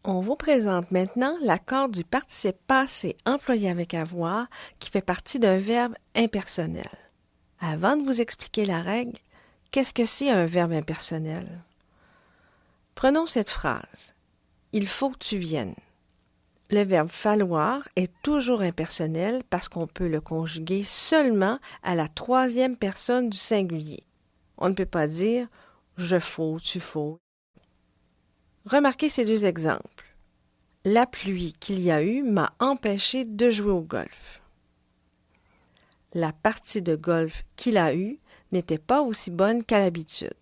On vous présente maintenant l'accord du participe passé employé avec avoir qui fait partie d'un verbe impersonnel. Avant de vous expliquer la règle, qu'est-ce que c'est un verbe impersonnel? Prenons cette phrase. Il faut que tu viennes. Le verbe falloir est toujours impersonnel parce qu'on peut le conjuguer seulement à la troisième personne du singulier. On ne peut pas dire je faut, tu faut. Remarquez ces deux exemples. La pluie qu'il y a eu m'a empêché de jouer au golf. La partie de golf qu'il a eue n'était pas aussi bonne qu'à l'habitude.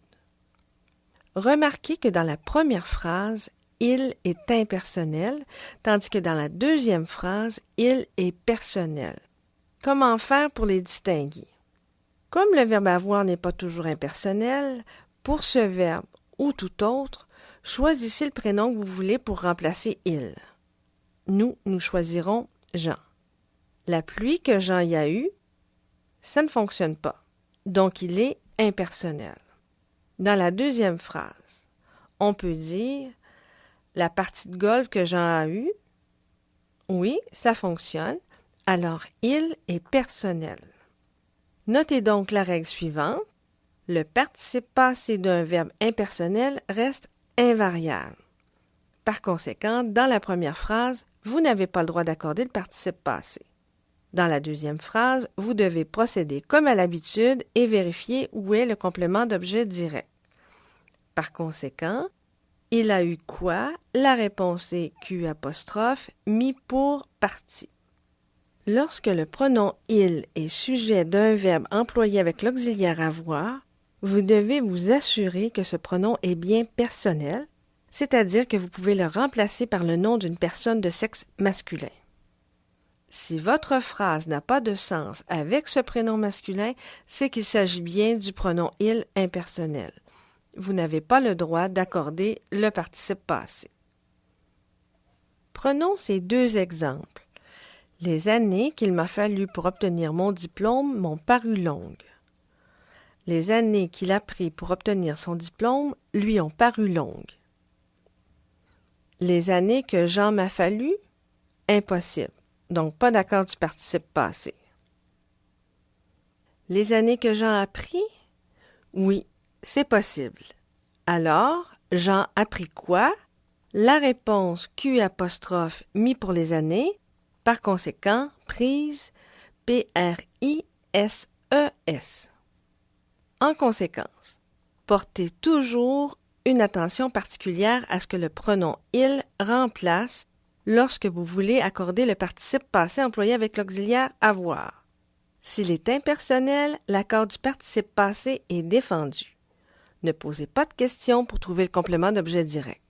Remarquez que dans la première phrase, il est impersonnel, tandis que dans la deuxième phrase, il est personnel. Comment faire pour les distinguer? Comme le verbe avoir n'est pas toujours impersonnel, pour ce verbe ou tout autre, choisissez le prénom que vous voulez pour remplacer il. Nous choisirons Jean. La pluie que Jean y a eue, ça ne fonctionne pas. Donc, il est impersonnel. Dans la deuxième phrase, on peut dire la partie de golf que Jean a eue. Oui, ça fonctionne. Alors, il est personnel. Notez donc la règle suivante. Le participe passé d'un verbe impersonnel reste invariable. Par conséquent, dans la première phrase, vous n'avez pas le droit d'accorder le participe passé. Dans la deuxième phrase, vous devez procéder comme à l'habitude et vérifier où est le complément d'objet direct. Par conséquent, il a eu quoi? La réponse est Q apostrophe mis pour partie. Lorsque le pronom il est sujet d'un verbe employé avec l'auxiliaire avoir, vous devez vous assurer que ce pronom est bien personnel, c'est-à-dire que vous pouvez le remplacer par le nom d'une personne de sexe masculin. Si votre phrase n'a pas de sens avec ce prénom masculin, c'est qu'il s'agit bien du pronom il impersonnel. Vous n'avez pas le droit d'accorder le participe passé. Prenons ces deux exemples. Les années qu'il m'a fallu pour obtenir mon diplôme m'ont paru longues. Les années qu'il a pris pour obtenir son diplôme lui ont paru longues. Les années que Jean m'a fallu, impossible. Donc, pas d'accord du participe passé. Les années que Jean a pris? Oui, c'est possible. Alors, Jean a pris quoi? La réponse Q apostrophe mis pour les années. Par conséquent, prise P-R-I-S-E-S. En conséquence, portez toujours une attention particulière à ce que le pronom il remplace lorsque vous voulez accorder le participe passé employé avec l'auxiliaire avoir. S'il est impersonnel, l'accord du participe passé est défendu. Ne posez pas de questions pour trouver le complément d'objet direct.